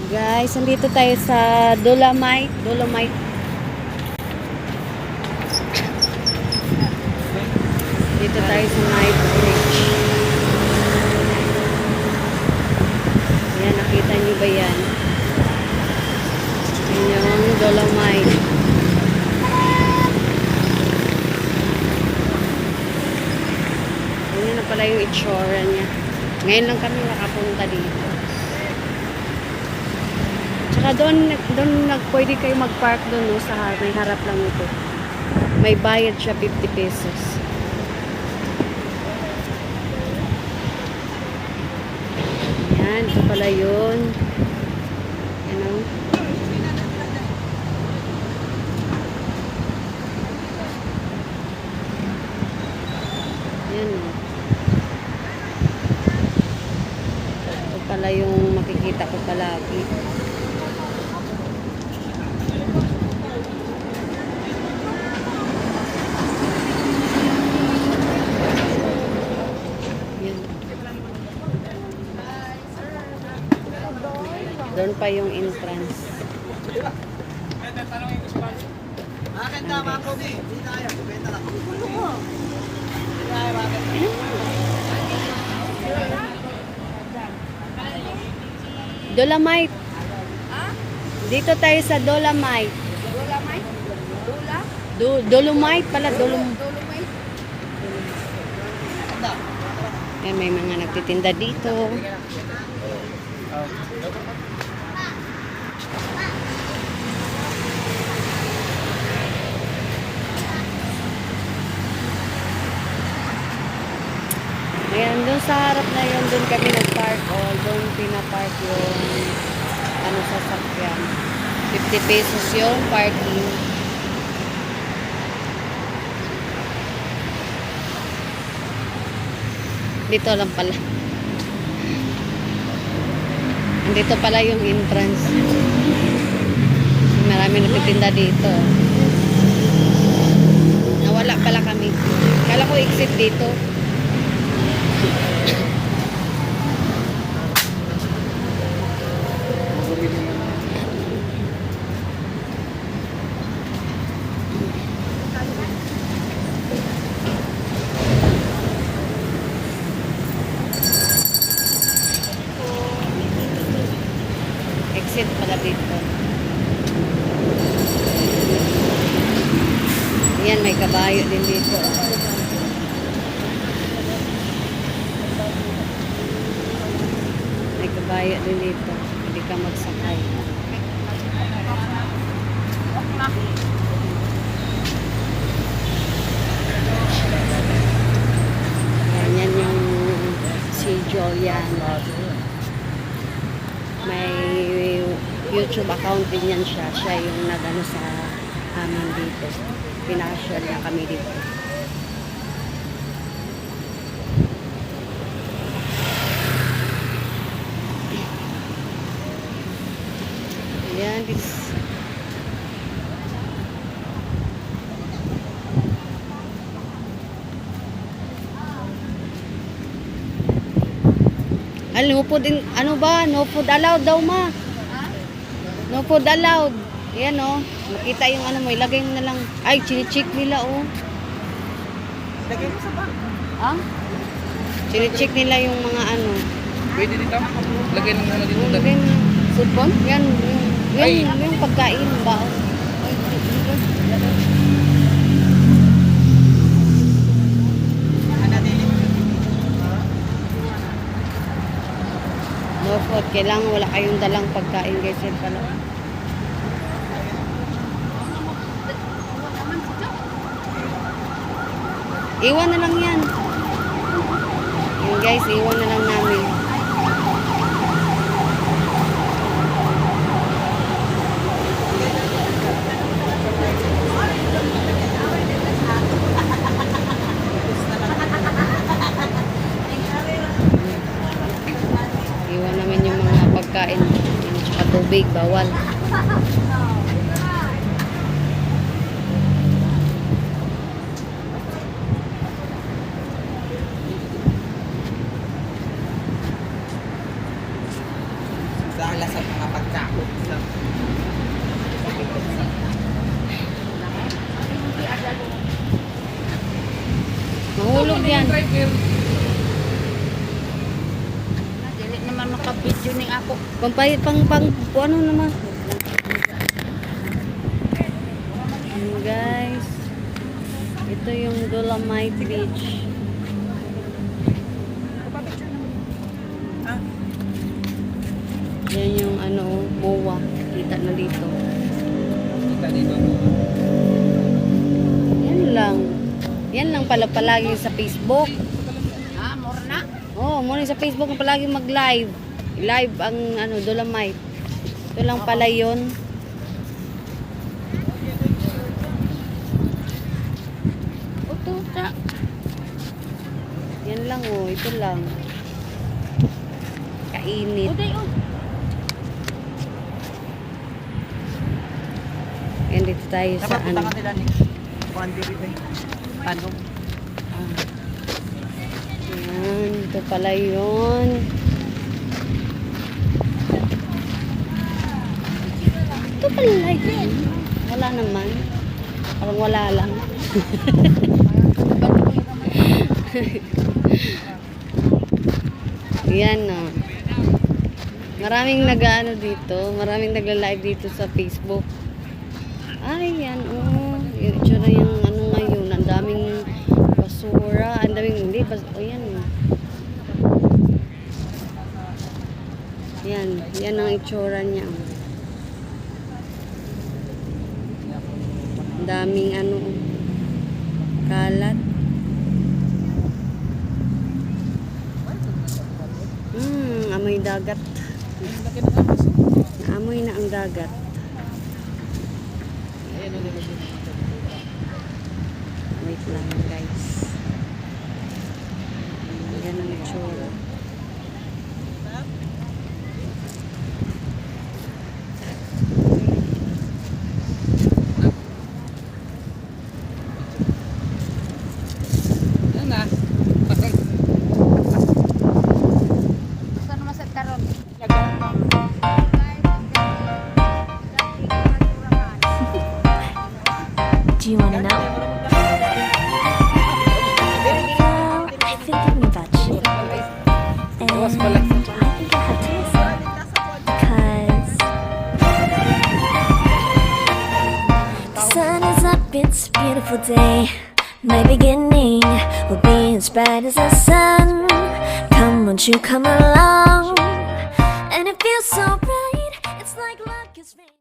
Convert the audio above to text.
Guys, nandito tayo sa Dolomite. Dito tayo sa Night Bridge. Yan, nakita niyo ba yan? Yan yung Dolomite. Yan na pala yung itsura niya. Ngayon lang kami nakapunta dito. Tsaka doon pwede kayo mag-park doon, no, sa may harap lang ito. May bayad siya 50 pesos. Yan, ito pala yun. Yan o. Yan o. Ito pala yung makikita ko palagi. Doon pa yung entrance. Dolomite. Dito tayo sa Dolomite. Dolomite pala. Dolomite. May mga nagtitinda dito. Ayan, doon sa harap na yun, doon kami nag-park o doon pinapark yung sasakyan. 50 pesos yung parking. Dito lang pala. Dito pala yung entrance. Marami nagtitinda dito. Nawala pala kami. Kala ko exit dito. Exit pala dito. Yan, may kabayo din dito. May kabayo din dito. Hindi ka magsakay. Yan yung si Julian. May YouTube account din yan siya. Siya yung nagano sa amin dito. Pinaka-share na kami dito. Ayan, this. No food in, ano ba? No food allowed daw, ma. No food allowed. Ayan, oh. Makita yung ano mo, ilagay mo na lang. Ay, chini-check nila, oh. Lagay mo sa bag. Ah? Chini-check nila yung mga ano. Pwede dito. Lagay lang muna dito. Lagay mo. Sudpon? Yan, yung pagkain, ba? No food. Kailangan wala kayong dalang pagkain, guys. Yan pala. Iwan na lang yan. Yan, guys. Iwan na lang namin. Iwan namin yung mga pagkain. Yung tsaka tubig, bawal. malas at mga pagkakot. Mahulog yan. Driver. Dili naman makabidyo ni ako. Pang ano naman. Ayan guys. Ito yung Dolomite Beach. Ah, Yan yung ano, MOA. Kita na dito. kita dito. Yan lang. Yan lang pala palagi sa Facebook. Ah, more na. Oh, muna sa Facebook na palagi mag-live. Live ang ano, Dolomite. Ito lang pala yun. Uto ta. Yan lang oh, ito lang. Kainit. Uday oh. Yan dito tayo sa Dapat punta ano. ka nila ni Juan David eh. Ano? Yan, ito pala yun. Ito pala yun. Wala naman. Parang wala lang. Yan oh. Maraming nag-ano dito. Maraming nagla-live dito sa Facebook. Ay, yan oh. Yung itsura yung ano ngayon. Ang daming basura. Ang daming hindi. Oh, yan oh. Yan. Yan ang itsura niya. Oh. Ang daming ano oh. Kalat. Amoy dagat. Naamoy na ang dagat. Wait lang guys. Yan ang itsura. Yan na. Saan naman sa karon? Do you want to know? Well, I've been thinking about you. And I think I have to listen. Because the sun is up, it's a beautiful day. My beginning will be as bright as the sun. Come, won't you come along? And it feels so bright, it's like luck is rain.